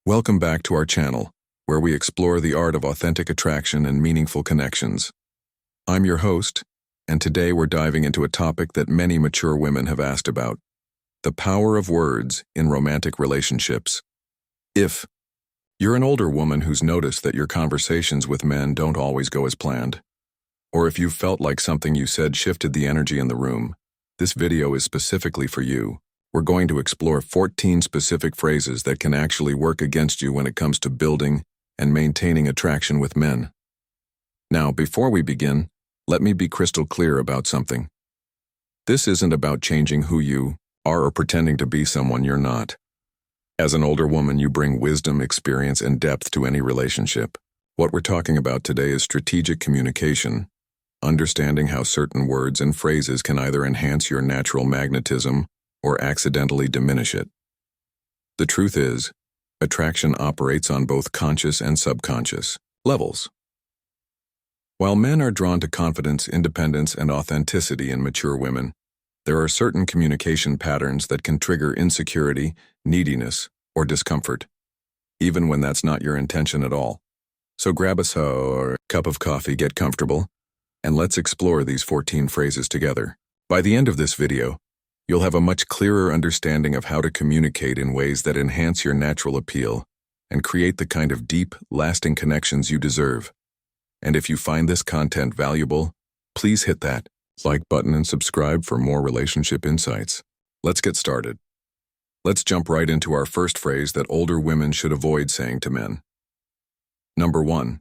Welcome back to our channel, where we explore the art of authentic attraction and meaningful connections. I'm your host, and today we're diving into a topic that many mature women have asked about: the power of words in romantic relationships. If you're an older woman who's noticed that your conversations with men don't always go as planned, or if you've felt like something you said shifted the energy in the room, this video is specifically for you. We're going to explore 14 specific phrases that can actually work against you when it comes to building and maintaining attraction with men. Now, before we begin, let me be crystal clear about something. This isn't about changing who you are or pretending to be someone you're not. As an older woman, you bring wisdom, experience, and depth to any relationship. What we're talking about today is strategic communication, understanding how certain words and phrases can either enhance your natural magnetism or accidentally diminish it. The truth is, attraction operates on both conscious and subconscious levels. While men are drawn to confidence, independence, and authenticity in mature women, there are certain communication patterns that can trigger insecurity, neediness, or discomfort, even when that's not your intention at all. So grab a or a cup of coffee, get comfortable, and let's explore these 14 phrases together. By the end of this video, you'll have a much clearer understanding of how to communicate in ways that enhance your natural appeal and create the kind of deep, lasting connections you deserve. And if you find this content valuable, please hit that like button and subscribe for more relationship insights. Let's get started. Let's jump right into our first phrase that older women should avoid saying to men. Number 1.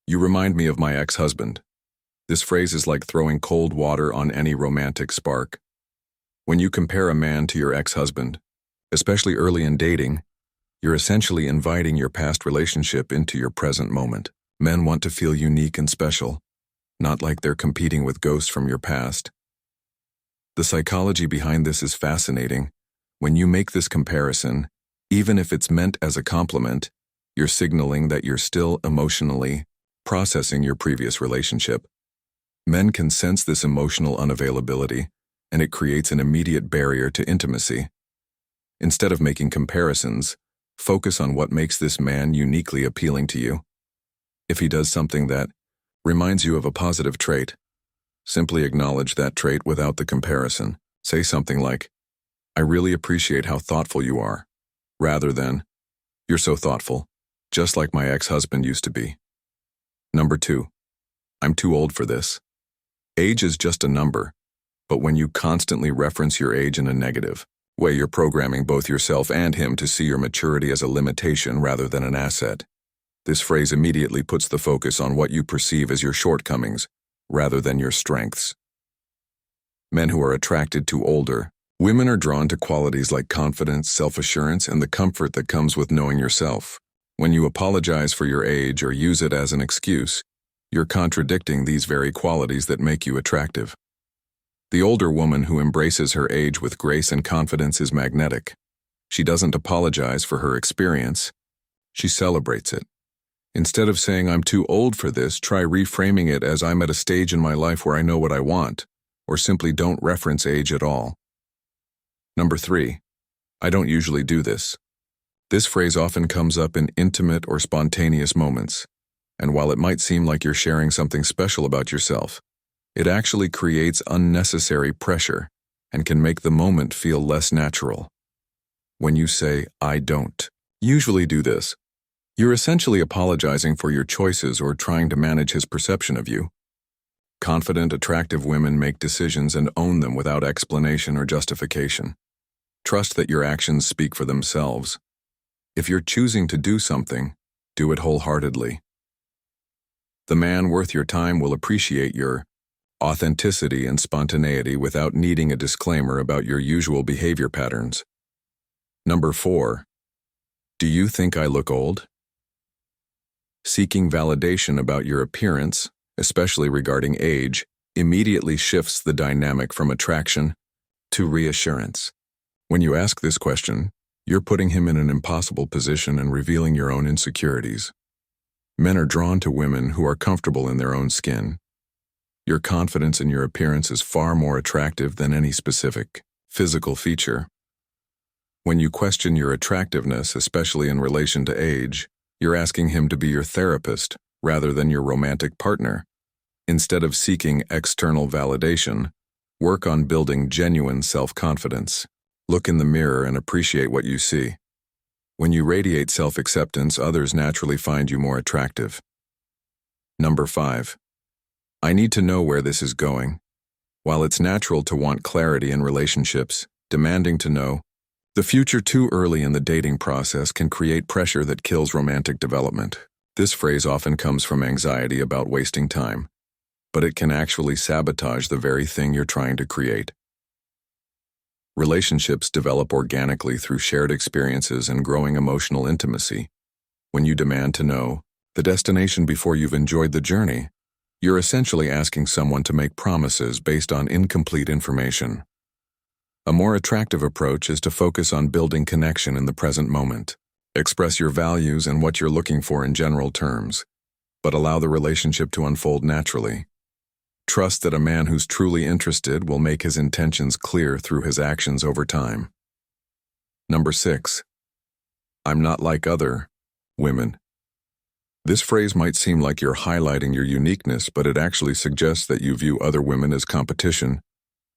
You remind me of my ex-husband. This phrase is like throwing cold water on any romantic spark. When you compare a man to your ex-husband, especially early in dating, you're essentially inviting your past relationship into your present moment. Men want to feel unique and special, not like they're competing with ghosts from your past. The psychology behind this is fascinating. When you make this comparison, even if it's meant as a compliment, you're signaling that you're still emotionally processing your previous relationship. Men can sense this emotional unavailability, and it creates an immediate barrier to intimacy. Instead of making comparisons, focus on what makes this man uniquely appealing to you. If he does something that reminds you of a positive trait, simply acknowledge that trait without the comparison. Say something like, "I really appreciate how thoughtful you are," rather than, "You're so thoughtful, just like my ex-husband used to be." Number 2. I'm too old for this. Age is just a number. But when you constantly reference your age in a negative way, you're programming both yourself and him to see your maturity as a limitation rather than an asset. This phrase immediately puts the focus on what you perceive as your shortcomings rather than your strengths. Men who are attracted to older women are drawn to qualities like confidence, self-assurance, and the comfort that comes with knowing yourself. When you apologize for your age or use it as an excuse, you're contradicting these very qualities that make you attractive. The older woman who embraces her age with grace and confidence is magnetic. She doesn't apologize for her experience. She celebrates it. Instead of saying, "I'm too old for this," try reframing it as, "I'm at a stage in my life where I know what I want," or simply don't reference age at all. Number 3. I don't usually do this. This phrase often comes up in intimate or spontaneous moments, and while it might seem like you're sharing something special about yourself, it actually creates unnecessary pressure and can make the moment feel less natural. When you say, "I don't usually do this," you're essentially apologizing for your choices or trying to manage his perception of you. Confident, attractive women make decisions and own them without explanation or justification. Trust that your actions speak for themselves. If you're choosing to do something, do it wholeheartedly. The man worth your time will appreciate your authenticity and spontaneity without needing a disclaimer about your usual behavior patterns. Number 4. Do you think I look old? Seeking validation about your appearance, especially regarding age, immediately shifts the dynamic from attraction to reassurance. When you ask this question, you're putting him in an impossible position and revealing your own insecurities. Men are drawn to women who are comfortable in their own skin. Your confidence in your appearance is far more attractive than any specific physical feature. When you question your attractiveness, especially in relation to age, you're asking him to be your therapist rather than your romantic partner. Instead of seeking external validation, work on building genuine self-confidence. Look in the mirror and appreciate what you see. When you radiate self-acceptance, others naturally find you more attractive. Number 5. I need to know where this is going. While it's natural to want clarity in relationships, demanding to know the future too early in the dating process can create pressure that kills romantic development. This phrase often comes from anxiety about wasting time, but it can actually sabotage the very thing you're trying to create. Relationships develop organically through shared experiences and growing emotional intimacy. When you demand to know the destination before you've enjoyed the journey, you're essentially asking someone to make promises based on incomplete information. A more attractive approach is to focus on building connection in the present moment. Express your values and what you're looking for in general terms, but allow the relationship to unfold naturally. Trust that a man who's truly interested will make his intentions clear through his actions over time. Number 6. I'm not like other women. This phrase might seem like you're highlighting your uniqueness, but it actually suggests that you view other women as competition,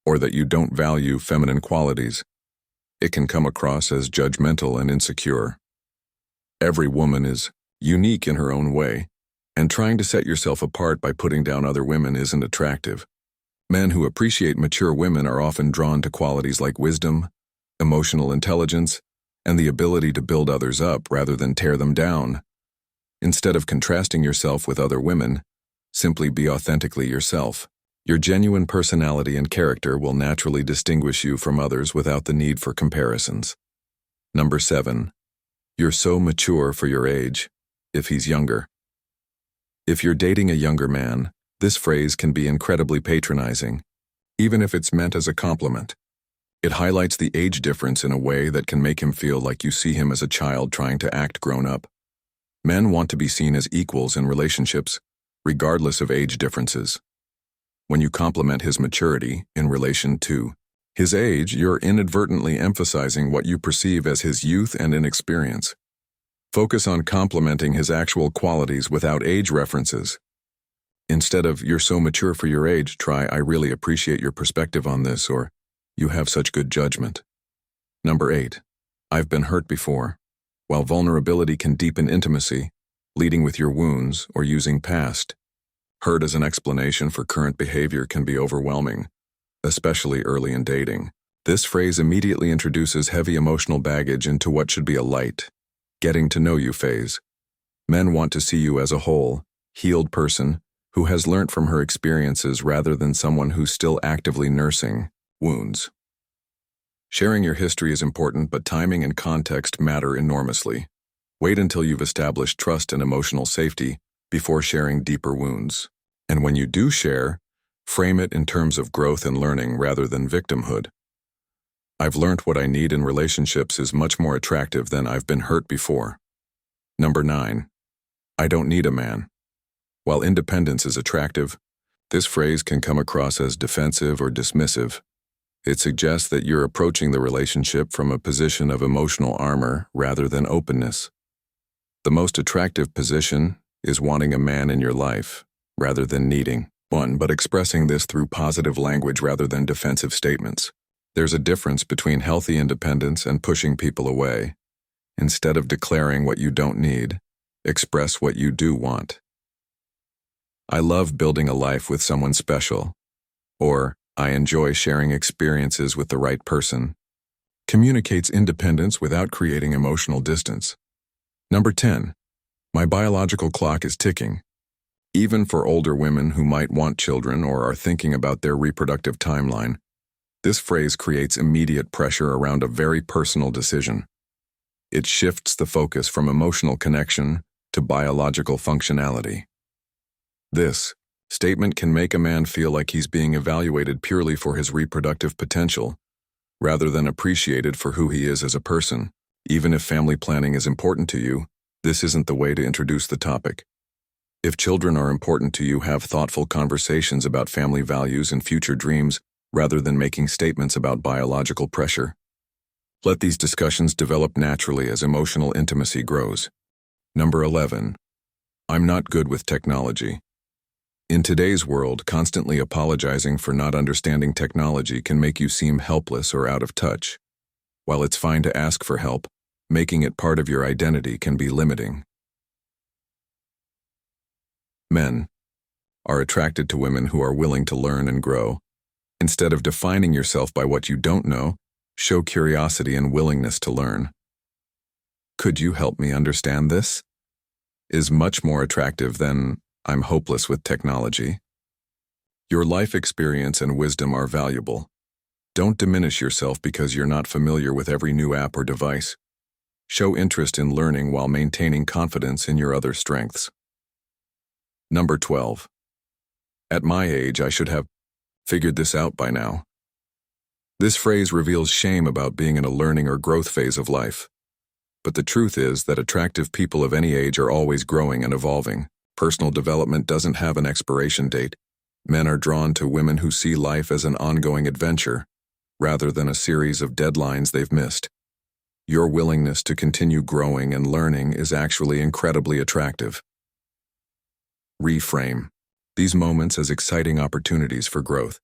or that you don't value feminine qualities. It can come across as judgmental and insecure. Every woman is unique in her own way, and trying to set yourself apart by putting down other women isn't attractive. Men who appreciate mature women are often drawn to qualities like wisdom, emotional intelligence, and the ability to build others up rather than tear them down. Instead of contrasting yourself with other women, simply be authentically yourself. Your genuine personality and character will naturally distinguish you from others without the need for comparisons. Number 7. You're so mature for your age, if he's younger. If you're dating a younger man, this phrase can be incredibly patronizing, even if it's meant as a compliment. It highlights the age difference in a way that can make him feel like you see him as a child trying to act grown up. Men want to be seen as equals in relationships, regardless of age differences. When you compliment his maturity in relation to his age, you're inadvertently emphasizing what you perceive as his youth and inexperience. Focus on complimenting his actual qualities without age references. Instead of, "You're so mature for your age," try, "I really appreciate your perspective on this," or, "You have such good judgment." Number 8. I've been hurt before. While vulnerability can deepen intimacy, leading with your wounds or using past hurt as an explanation for current behavior can be overwhelming, especially early in dating. This phrase immediately introduces heavy emotional baggage into what should be a light, getting to know you phase. Men want to see you as a whole, healed person who has learned from her experiences rather than someone who's still actively nursing wounds. Sharing your history is important, but timing and context matter enormously. Wait until you've established trust and emotional safety before sharing deeper wounds. And when you do share, frame it in terms of growth and learning rather than victimhood. I've learned what I need in relationships is much more attractive than I've been hurt before. Number 9. I don't need a man. While independence is attractive, this phrase can come across as defensive or dismissive. It suggests that you're approaching the relationship from a position of emotional armor rather than openness. The most attractive position is wanting a man in your life, rather than needing one, but expressing this through positive language rather than defensive statements. There's a difference between healthy independence and pushing people away. Instead of declaring what you don't need, express what you do want. I love building a life with someone special, or I enjoy sharing experiences with the right person. Communicates independence without creating emotional distance. Number 10. My biological clock is ticking. Even for older women who might want children or are thinking about their reproductive timeline, this phrase creates immediate pressure around a very personal decision. It shifts the focus from emotional connection to biological functionality. This statement can make a man feel like he's being evaluated purely for his reproductive potential, rather than appreciated for who he is as a person. Even if family planning is important to you, this isn't the way to introduce the topic. If children are important to you, have thoughtful conversations about family values and future dreams rather than making statements about biological pressure. Let these discussions develop naturally as emotional intimacy grows. Number 11. I'm not good with technology. In today's world, constantly apologizing for not understanding technology can make you seem helpless or out of touch. While it's fine to ask for help, making it part of your identity can be limiting. Men are attracted to women who are willing to learn and grow. Instead of defining yourself by what you don't know, show curiosity and willingness to learn. Could you help me understand this? Is much more attractive than I'm hopeless with technology. Your life experience and wisdom are valuable. Don't diminish yourself because you're not familiar with every new app or device. Show interest in learning while maintaining confidence in your other strengths. Number 12. At my age, I should have figured this out by now. This phrase reveals shame about being in a learning or growth phase of life. But the truth is that attractive people of any age are always growing and evolving. Personal development doesn't have an expiration date. Men are drawn to women who see life as an ongoing adventure, rather than a series of deadlines they've missed. Your willingness to continue growing and learning is actually incredibly attractive. Reframe these moments as exciting opportunities for growth.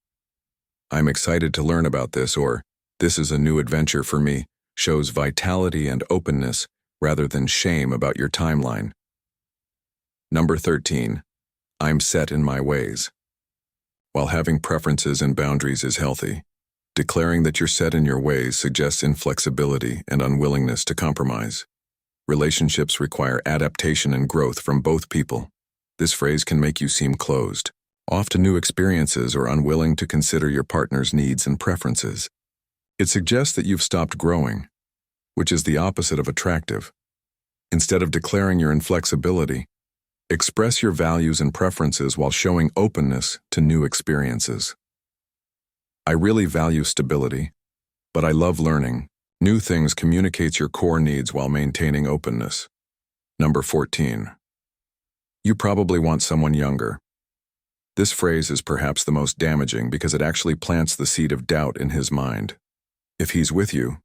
I'm excited to learn about this, or this is a new adventure for me, shows vitality and openness rather than shame about your timeline. Number 13. I'm set in my ways. While having preferences and boundaries is healthy, declaring that you're set in your ways suggests inflexibility and unwillingness to compromise. Relationships require adaptation and growth from both people. This phrase can make you seem closed, off to new experiences, or unwilling to consider your partner's needs and preferences. It suggests that you've stopped growing, which is the opposite of attractive. Instead of declaring your inflexibility, express your values and preferences while showing openness to new experiences. I really value stability, but I love learning. New things communicates your core needs while maintaining openness. Number 14. You probably want someone younger. This phrase is perhaps the most damaging because it actually plants the seed of doubt in his mind. If he's with you,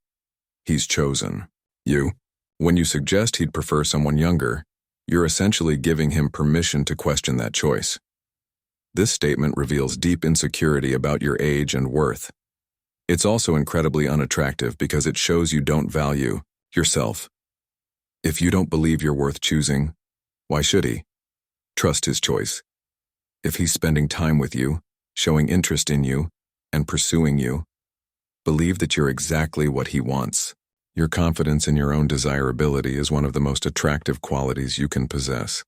he's chosen you. When you suggest he'd prefer someone younger, you're essentially giving him permission to question that choice. This statement reveals deep insecurity about your age and worth. It's also incredibly unattractive because it shows you don't value yourself. If you don't believe you're worth choosing, why should he? Trust his choice. If he's spending time with you, showing interest in you, and pursuing you, believe that you're exactly what he wants. Your confidence in your own desirability is one of the most attractive qualities you can possess.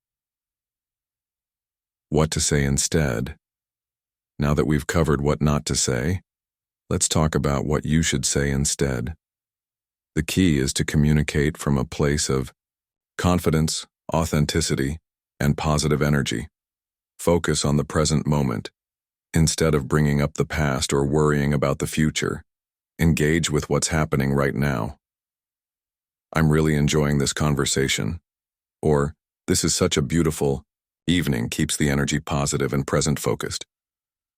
What to say instead? Now that we've covered what not to say, let's talk about what you should say instead. The key is to communicate from a place of confidence, authenticity, and positive energy. Focus on the present moment. Instead of bringing up the past or worrying about the future, engage with what's happening right now. I'm really enjoying this conversation. Or, this is such a beautiful evening keeps the energy positive and present-focused.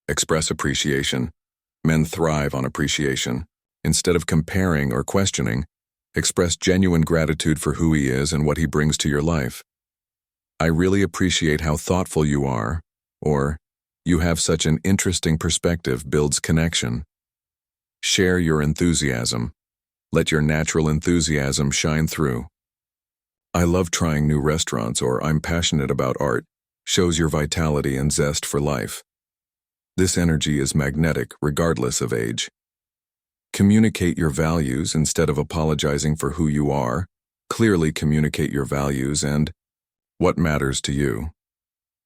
Express appreciation. Men thrive on appreciation. Instead of comparing or questioning, express genuine gratitude for who he is and what he brings to your life. I really appreciate how thoughtful you are, or you have such an interesting perspective builds connection. Share your enthusiasm. Let your natural enthusiasm shine through. I love trying new restaurants, or I'm passionate about art, shows your vitality and zest for life. This energy is magnetic regardless of age. Communicate your values instead of apologizing for who you are. Clearly communicate your values and what matters to you.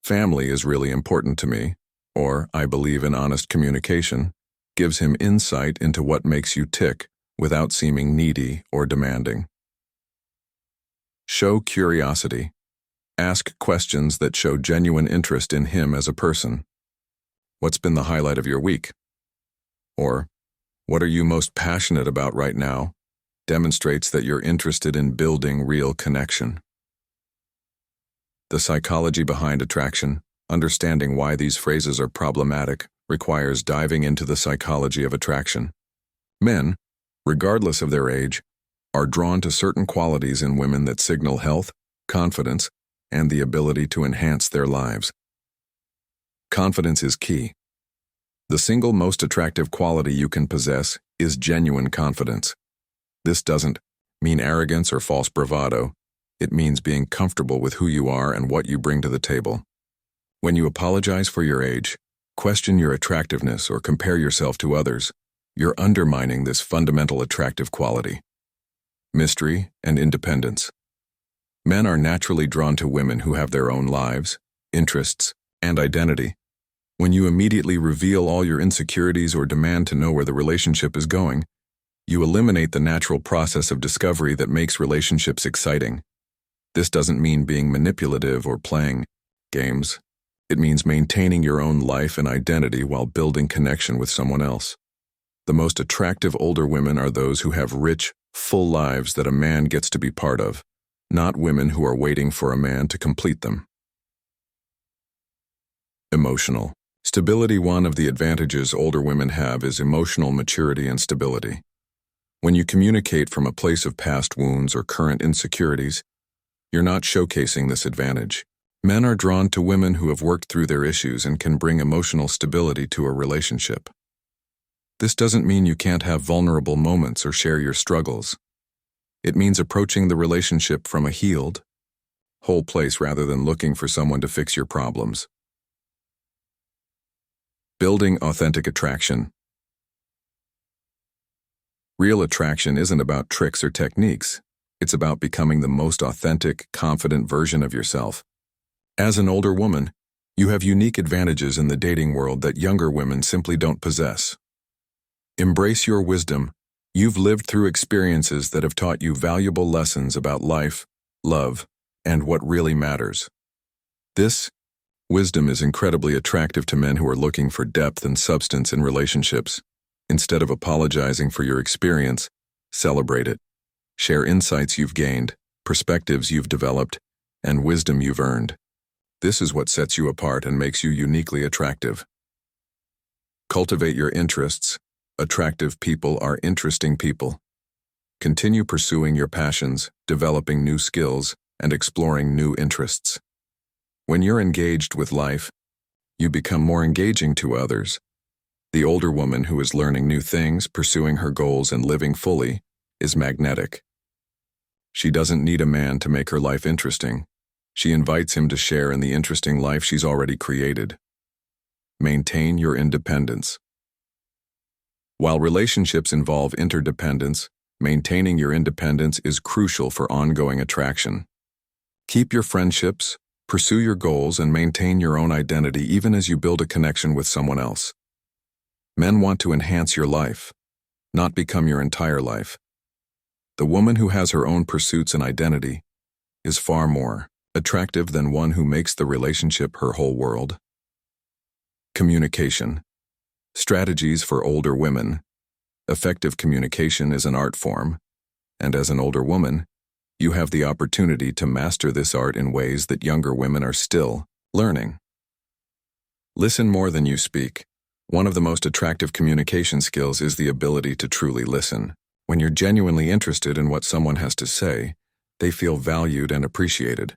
Family is really important to me, or I believe in honest communication, gives him insight into what makes you tick without seeming needy or demanding. Show curiosity. Ask questions that show genuine interest in him as a person. What's been the highlight of your week? Or, what are you most passionate about right now? Demonstrates that you're interested in building real connection. The psychology behind attraction, understanding why these phrases are problematic, requires diving into the psychology of attraction. Men regardless of their age, are drawn to certain qualities in women that signal health, confidence, and the ability to enhance their lives. Confidence is key. The single most attractive quality you can possess is genuine confidence. This doesn't mean arrogance or false bravado. It means being comfortable with who you are and what you bring to the table. When you apologize for your age, question your attractiveness, or compare yourself to others, you're undermining this fundamental attractive quality. Mystery and independence. Men are naturally drawn to women who have their own lives, interests, and identity. When you immediately reveal all your insecurities or demand to know where the relationship is going, you eliminate the natural process of discovery that makes relationships exciting. This doesn't mean being manipulative or playing games. It means maintaining your own life and identity while building connection with someone else. The most attractive older women are those who have rich, full lives that a man gets to be part of, not women who are waiting for a man to complete them. Emotional stability. One of the advantages older women have is emotional maturity and stability. When you communicate from a place of past wounds or current insecurities, you're not showcasing this advantage. Men are drawn to women who have worked through their issues and can bring emotional stability to a relationship. This doesn't mean you can't have vulnerable moments or share your struggles. It means approaching the relationship from a healed, whole place rather than looking for someone to fix your problems. Building authentic attraction. Real attraction isn't about tricks or techniques. It's about becoming the most authentic, confident version of yourself. As an older woman, you have unique advantages in the dating world that younger women simply don't possess. Embrace your wisdom. You've lived through experiences that have taught you valuable lessons about life, love, and what really matters. This wisdom is incredibly attractive to men who are looking for depth and substance in relationships. Instead of apologizing for your experience, celebrate it. Share insights you've gained, perspectives you've developed, and wisdom you've earned. This is what sets you apart and makes you uniquely attractive. Cultivate your interests. Attractive people are interesting people. Continue pursuing your passions, developing new skills, and exploring new interests. When you're engaged with life, you become more engaging to others. The older woman who is learning new things, pursuing her goals, and living fully is magnetic. She doesn't need a man to make her life interesting. She invites him to share in the interesting life she's already created. Maintain your independence. While relationships involve interdependence, maintaining your independence is crucial for ongoing attraction. Keep your friendships, pursue your goals, and maintain your own identity even as you build a connection with someone else. Men want to enhance your life, not become your entire life. The woman who has her own pursuits and identity is far more attractive than one who makes the relationship her whole world. Communication. Strategies for older women. Effective communication is an art form, and as an older woman, you have the opportunity to master this art in ways that younger women are still learning. Listen more than you speak. One of the most attractive communication skills is the ability to truly listen. When you're genuinely interested in what someone has to say, they feel valued and appreciated.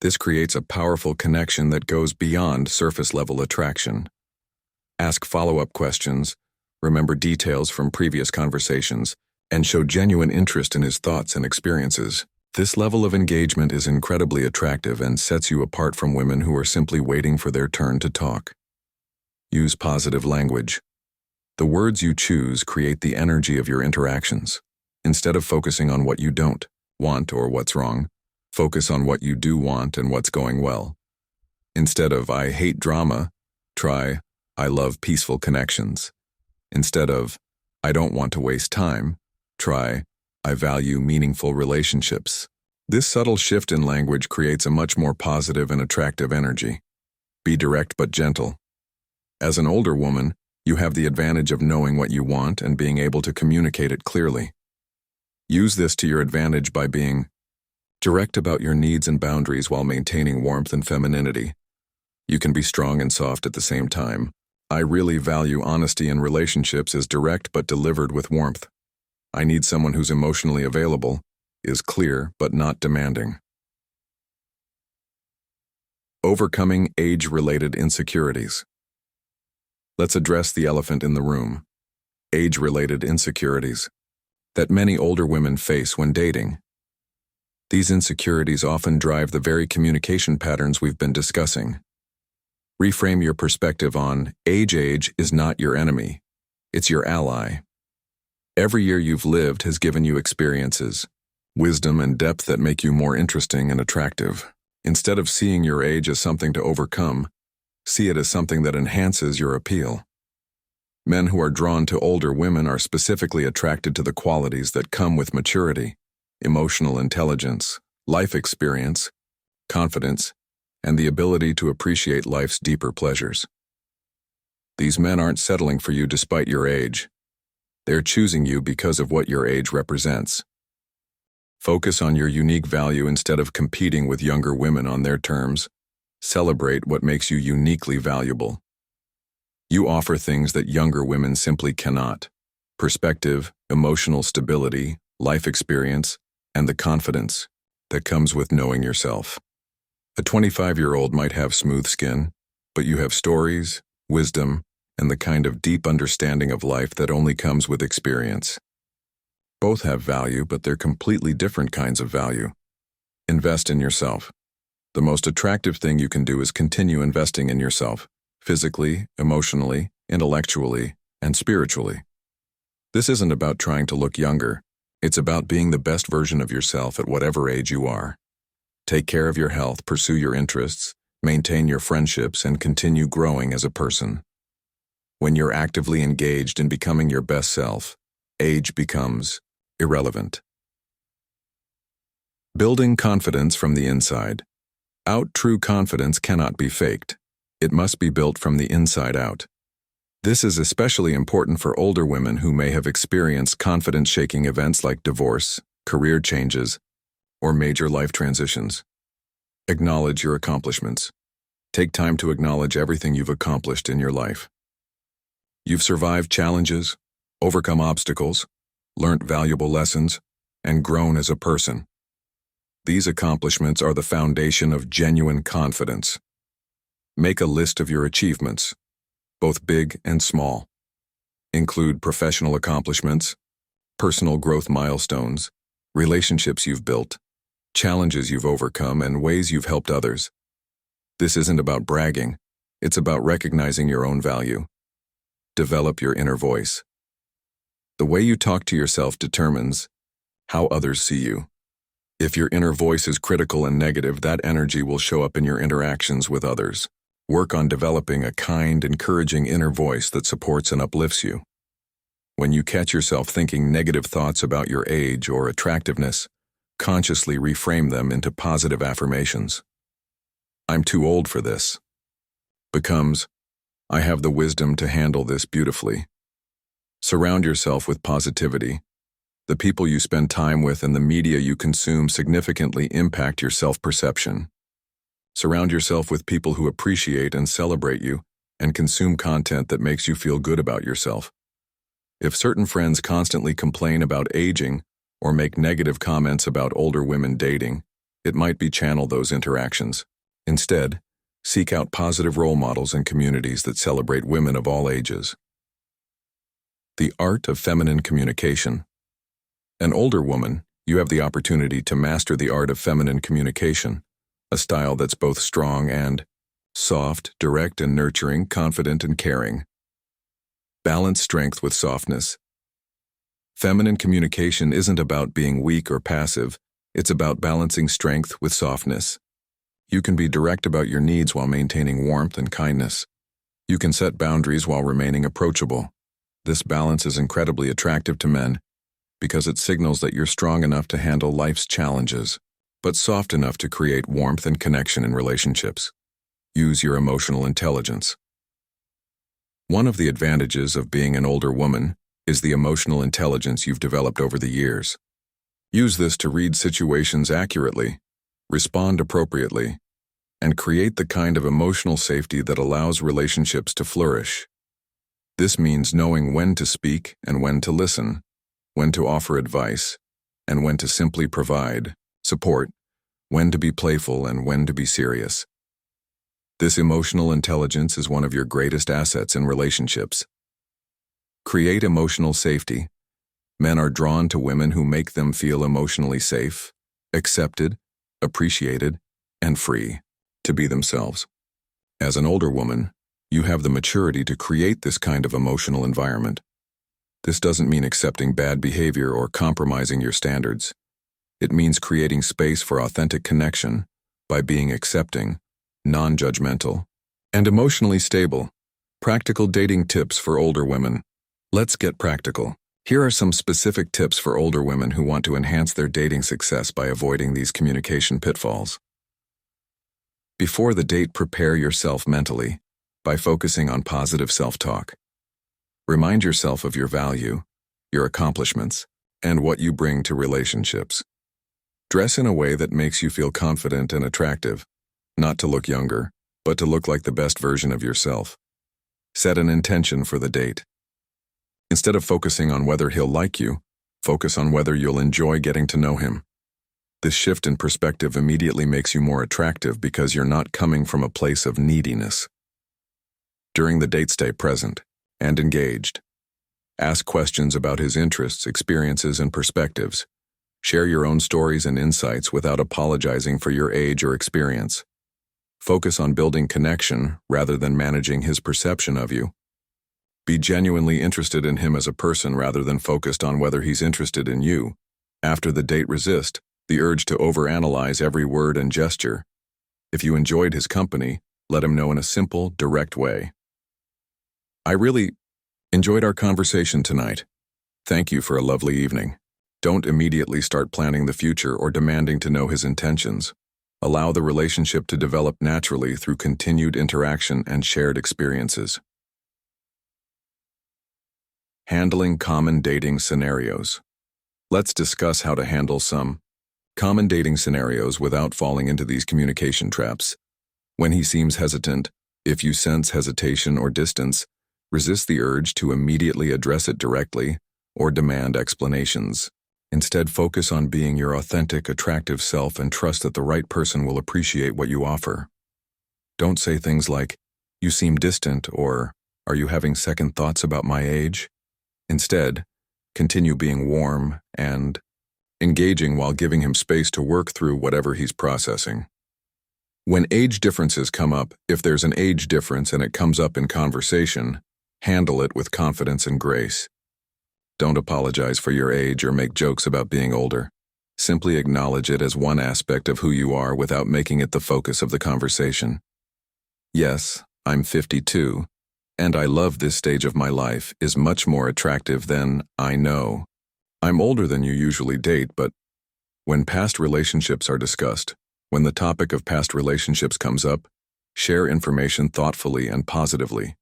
This creates a powerful connection that goes beyond surface-level attraction. Ask follow-up questions, remember details from previous conversations, and show genuine interest in his thoughts and experiences. This level of engagement is incredibly attractive and sets you apart from women who are simply waiting for their turn to talk. Use positive language. The words you choose create the energy of your interactions. Instead of focusing on what you don't want or what's wrong, focus on what you do want and what's going well. Instead of "I hate drama," try "I love peaceful connections." Instead of "I don't want to waste time," try "I value meaningful relationships." This subtle shift in language creates a much more positive and attractive energy. Be direct but gentle. As an older woman, you have the advantage of knowing what you want and being able to communicate it clearly. Use this to your advantage by being direct about your needs and boundaries while maintaining warmth and femininity. You can be strong and soft at the same time. I really value honesty in relationships as direct but delivered with warmth. I need someone who's emotionally available, is clear but not demanding. Overcoming age-related insecurities. Let's address the elephant in the room. Age-related insecurities that many older women face when dating. These insecurities often drive the very communication patterns we've been discussing. Reframe your perspective on age is not your enemy, it's your ally. Every year you've lived has given you experiences, wisdom and depth that make you more interesting and attractive. Instead of seeing your age as something to overcome, see it as something that enhances your appeal. Men who are drawn to older women are specifically attracted to the qualities that come with maturity, emotional intelligence, life experience, confidence, and the ability to appreciate life's deeper pleasures. These men aren't settling for you despite your age. They're choosing you because of what your age represents. Focus on your unique value instead of competing with younger women on their terms. Celebrate what makes you uniquely valuable. You offer things that younger women simply cannot: perspective, emotional stability, life experience, and the confidence that comes with knowing yourself. A 25-year-old might have smooth skin, but you have stories, wisdom, and the kind of deep understanding of life that only comes with experience. Both have value, but they're completely different kinds of value. Invest in yourself. The most attractive thing you can do is continue investing in yourself, physically, emotionally, intellectually, and spiritually. This isn't about trying to look younger. It's about being the best version of yourself at whatever age you are. Take care of your health, pursue your interests, maintain your friendships, and continue growing as a person. When you're actively engaged in becoming your best self, age becomes irrelevant. Building confidence from the inside out. True confidence cannot be faked. It must be built from the inside out. This is especially important for older women who may have experienced confidence-shaking events like divorce, career changes, or major life transitions. Acknowledge your accomplishments. Take time to acknowledge everything you've accomplished in your life. You've survived challenges, overcome obstacles, learnt valuable lessons, and grown as a person. These accomplishments are the foundation of genuine confidence. Make a list of your achievements, both big and small. Include professional accomplishments, personal growth milestones, relationships you've built, challenges you've overcome, and ways you've helped others. This isn't about bragging, it's about recognizing your own value. Develop your inner voice. The way you talk to yourself determines how others see you. If your inner voice is critical and negative, that energy will show up in your interactions with others. Work on developing a kind, encouraging inner voice that supports and uplifts you. When you catch yourself thinking negative thoughts about your age or attractiveness, consciously reframe them into positive affirmations. I'm too old for this becomes, I have the wisdom to handle this beautifully. Surround yourself with positivity. The people you spend time with and the media you consume significantly impact your self-perception. Surround yourself with people who appreciate and celebrate you and consume content that makes you feel good about yourself. If certain friends constantly complain about aging or make negative comments about older women dating, it might be channel those interactions. Instead, seek out positive role models and communities that celebrate women of all ages. The art of feminine communication. An older woman, you have the opportunity to master the art of feminine communication, a style that's both strong and soft, direct and nurturing, confident and caring. Balance strength with softness. Feminine communication isn't about being weak or passive, it's about balancing strength with softness. You can be direct about your needs while maintaining warmth and kindness. You can set boundaries while remaining approachable. This balance is incredibly attractive to men because it signals that you're strong enough to handle life's challenges, but soft enough to create warmth and connection in relationships. Use your emotional intelligence. One of the advantages of being an older woman is the emotional intelligence you've developed over the years. Use this to read situations accurately, respond appropriately, and create the kind of emotional safety that allows relationships to flourish. This means knowing when to speak and when to listen, when to offer advice, and when to simply provide support, when to be playful and when to be serious. This emotional intelligence is one of your greatest assets in relationships. Create emotional safety. Men are drawn to women who make them feel emotionally safe, accepted, appreciated, and free to be themselves. As an older woman, you have the maturity to create this kind of emotional environment. This doesn't mean accepting bad behavior or compromising your standards. It means creating space for authentic connection by being accepting, non-judgmental, and emotionally stable. Practical dating tips for older women. Let's get practical. Here are some specific tips for older women who want to enhance their dating success by avoiding these communication pitfalls. Before the date, prepare yourself mentally by focusing on positive self-talk. Remind yourself of your value, your accomplishments, and what you bring to relationships. Dress in a way that makes you feel confident and attractive, not to look younger, but to look like the best version of yourself. Set an intention for the date. Instead of focusing on whether he'll like you, focus on whether you'll enjoy getting to know him. This shift in perspective immediately makes you more attractive because you're not coming from a place of neediness. During the date, stay present and engaged. Ask questions about his interests, experiences, and perspectives. Share your own stories and insights without apologizing for your age or experience. Focus on building connection rather than managing his perception of you. Be genuinely interested in him as a person rather than focused on whether he's interested in you. After the date, resist the urge to overanalyze every word and gesture. If you enjoyed his company, let him know in a simple, direct way. I really enjoyed our conversation tonight. Thank you for a lovely evening. Don't immediately start planning the future or demanding to know his intentions. Allow the relationship to develop naturally through continued interaction and shared experiences. Handling common dating scenarios. Let's discuss how to handle some common dating scenarios without falling into these communication traps. When he seems hesitant, if you sense hesitation or distance, resist the urge to immediately address it directly or demand explanations. Instead, focus on being your authentic, attractive self and trust that the right person will appreciate what you offer. Don't say things like, "You seem distant," or "Are you having second thoughts about my age?" Instead, continue being warm and engaging while giving him space to work through whatever he's processing. When age differences come up, if there's an age difference and it comes up in conversation, handle it with confidence and grace. Don't apologize for your age or make jokes about being older. Simply acknowledge it as one aspect of who you are without making it the focus of the conversation. "Yes, I'm 52, and I love this stage of my life" is much more attractive than "I know I'm older than you usually date, but..." When past relationships are discussed, when the topic of past relationships comes up, share information thoughtfully and positively.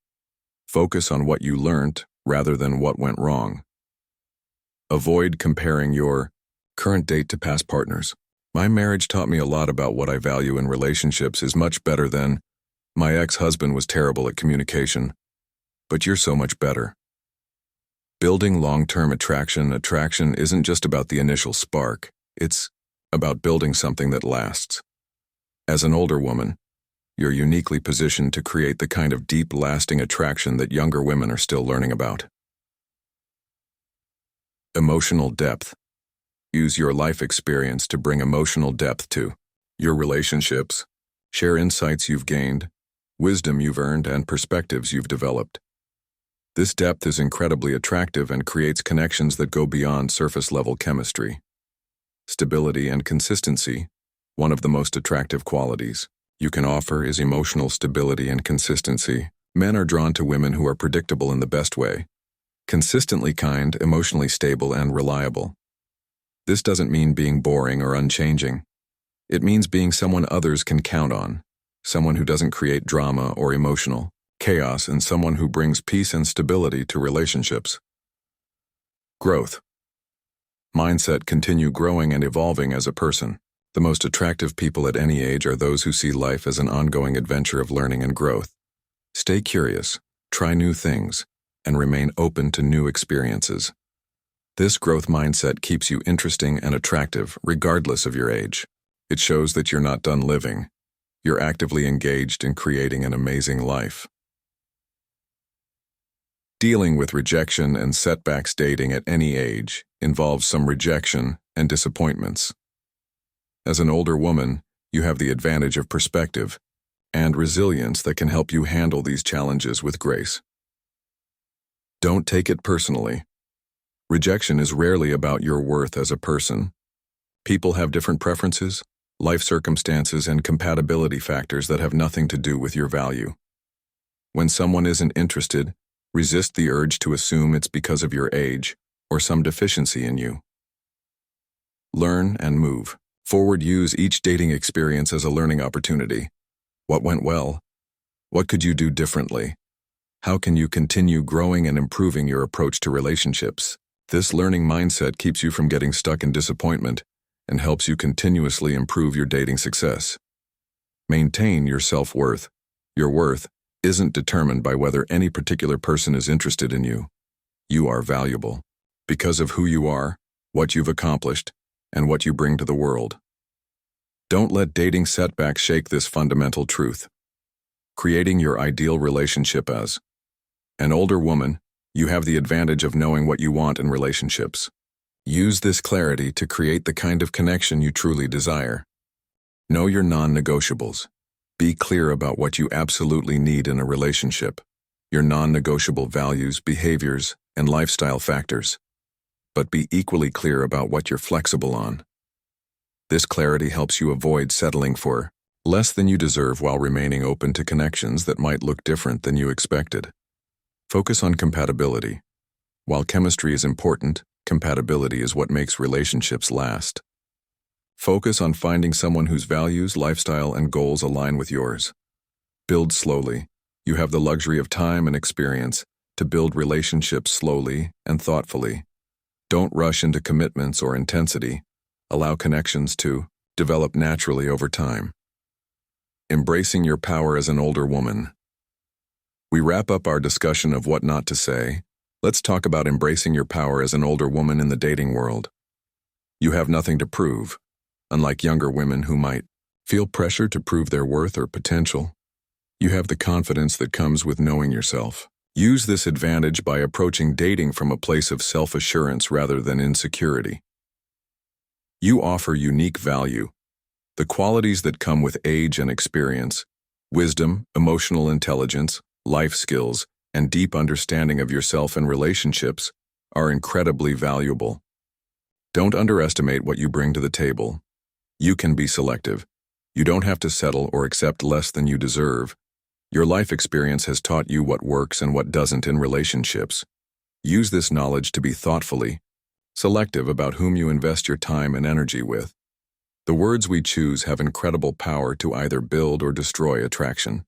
Focus on what you learned rather than what went wrong. Avoid comparing your current date to past partners. "My marriage taught me a lot about what I value in relationships" is much better than "My ex-husband was terrible at communication, but you're so much better." Building long-term attraction. Attraction isn't just about the initial spark, it's about building something that lasts. As an older woman, you're uniquely positioned to create the kind of deep, lasting attraction that younger women are still learning about. Emotional depth. Use your life experience to bring emotional depth to your relationships. Share insights you've gained, wisdom you've earned, and perspectives you've developed. This depth is incredibly attractive and creates connections that go beyond surface-level chemistry. Stability and consistency. One of the most attractive qualities you can offer is emotional stability and consistency. Men are drawn to women who are predictable in the best way. Consistently kind, emotionally stable, and reliable. This doesn't mean being boring or unchanging. It means being someone others can count on, someone who doesn't create drama or emotional chaos, and someone who brings peace and stability to relationships. Growth. Mindset. Continue growing and evolving as a person. The most attractive people at any age are those who see life as an ongoing adventure of learning and growth. Stay curious, try new things, and remain open to new experiences. This growth mindset keeps you interesting and attractive regardless of your age. It shows that you're not done living. You're actively engaged in creating an amazing life. Dealing with rejection and setbacks dating at any age involves some rejection and disappointments. As an older woman, you have the advantage of perspective and resilience that can help you handle these challenges with grace. Don't take it personally. Rejection is rarely about your worth as a person. People have different preferences, life circumstances, and compatibility factors that have nothing to do with your value. When someone isn't interested, resist the urge to assume it's because of your age or some deficiency in you. Learn and move forward. Use each dating experience as a learning opportunity. What went well? What could you do differently? How can you continue growing and improving your approach to relationships? This learning mindset keeps you from getting stuck in disappointment and helps you continuously improve your dating success. Maintain your self-worth. Your worth isn't determined by whether any particular person is interested in you. You are valuable because of who you are, what you've accomplished, and what you bring to the world. Don't let dating setbacks shake this fundamental truth. Creating your ideal relationship. As an older woman, you have the advantage of knowing what you want in relationships. Use this clarity to create the kind of connection you truly desire. Know your non-negotiables. Be clear about what you absolutely need in a relationship, your non-negotiable values, behaviors, and lifestyle factors. But be equally clear about what you're flexible on. This clarity helps you avoid settling for less than you deserve while remaining open to connections that might look different than you expected. Focus on compatibility. While chemistry is important, compatibility is what makes relationships last. Focus on finding someone whose values, lifestyle, and goals align with yours. Build slowly. You have the luxury of time and experience to build relationships slowly and thoughtfully. Don't rush into commitments or intensity. Allow connections to develop naturally over time. Embracing your power as an older woman. We wrap up our discussion of what not to say. Let's talk about embracing your power as an older woman in the dating world. You have nothing to prove, unlike younger women who might feel pressure to prove their worth or potential. You have the confidence that comes with knowing yourself. Use this advantage by approaching dating from a place of self-assurance rather than insecurity. You offer unique value, the qualities that come with age and experience, wisdom, emotional intelligence, life skills, and deep understanding of yourself and relationships are incredibly valuable. Don't underestimate what you bring to the table. You can be selective. You don't have to settle or accept less than you deserve. Your life experience has taught you what works and what doesn't in relationships. Use this knowledge to be thoughtfully selective about whom you invest your time and energy with. The words we choose have incredible power to either build or destroy attraction.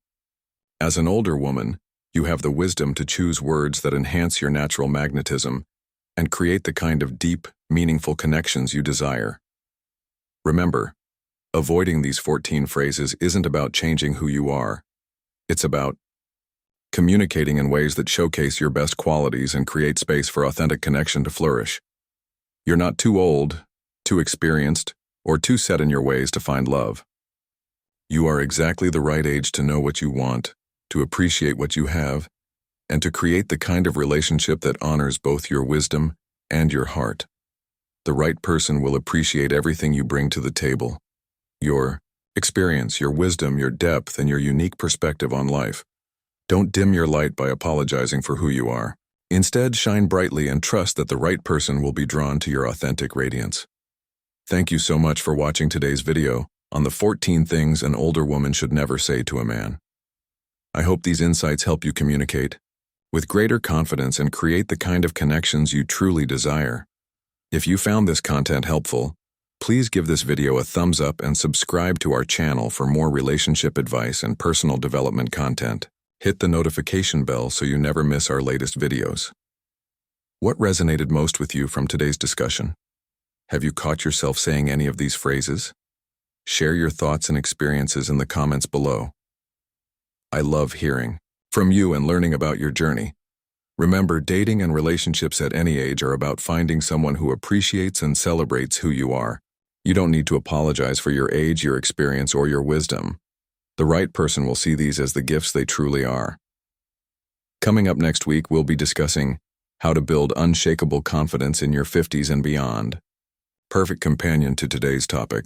As an older woman, you have the wisdom to choose words that enhance your natural magnetism and create the kind of deep, meaningful connections you desire. Remember, avoiding these 14 phrases isn't about changing who you are. It's about communicating in ways that showcase your best qualities and create space for authentic connection to flourish. You're not too old, too experienced, or too set in your ways to find love. You are exactly the right age to know what you want, to appreciate what you have, and to create the kind of relationship that honors both your wisdom and your heart. The right person will appreciate everything you bring to the table. Your experience, your wisdom, your depth, and your unique perspective on life. Don't dim your light by apologizing for who you are. Instead, shine brightly and trust that the right person will be drawn to your authentic radiance. Thank you so much for watching today's video on the 14 things an older woman should never say to a man. I hope these insights help you communicate with greater confidence and create the kind of connections you truly desire. If you found this content helpful, please give this video a thumbs up and subscribe to our channel for more relationship advice and personal development content. Hit the notification bell so you never miss our latest videos. What resonated most with you from today's discussion? Have you caught yourself saying any of these phrases? Share your thoughts and experiences in the comments below. I love hearing from you and learning about your journey. Remember, dating and relationships at any age are about finding someone who appreciates and celebrates who you are. You don't need to apologize for your age, your experience, or your wisdom. The right person will see these as the gifts they truly are. Coming up next week, we'll be discussing how to build unshakable confidence in your 50s and beyond. Perfect companion to today's topic.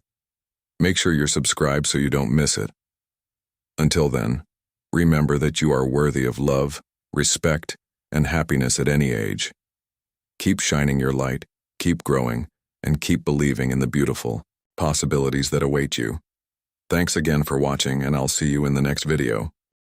Make sure you're subscribed so you don't miss it. Until then, remember that you are worthy of love, respect, and happiness at any age. Keep shining your light, keep growing, and keep believing in the beautiful possibilities that await you. Thanks again for watching, and I'll see you in the next video.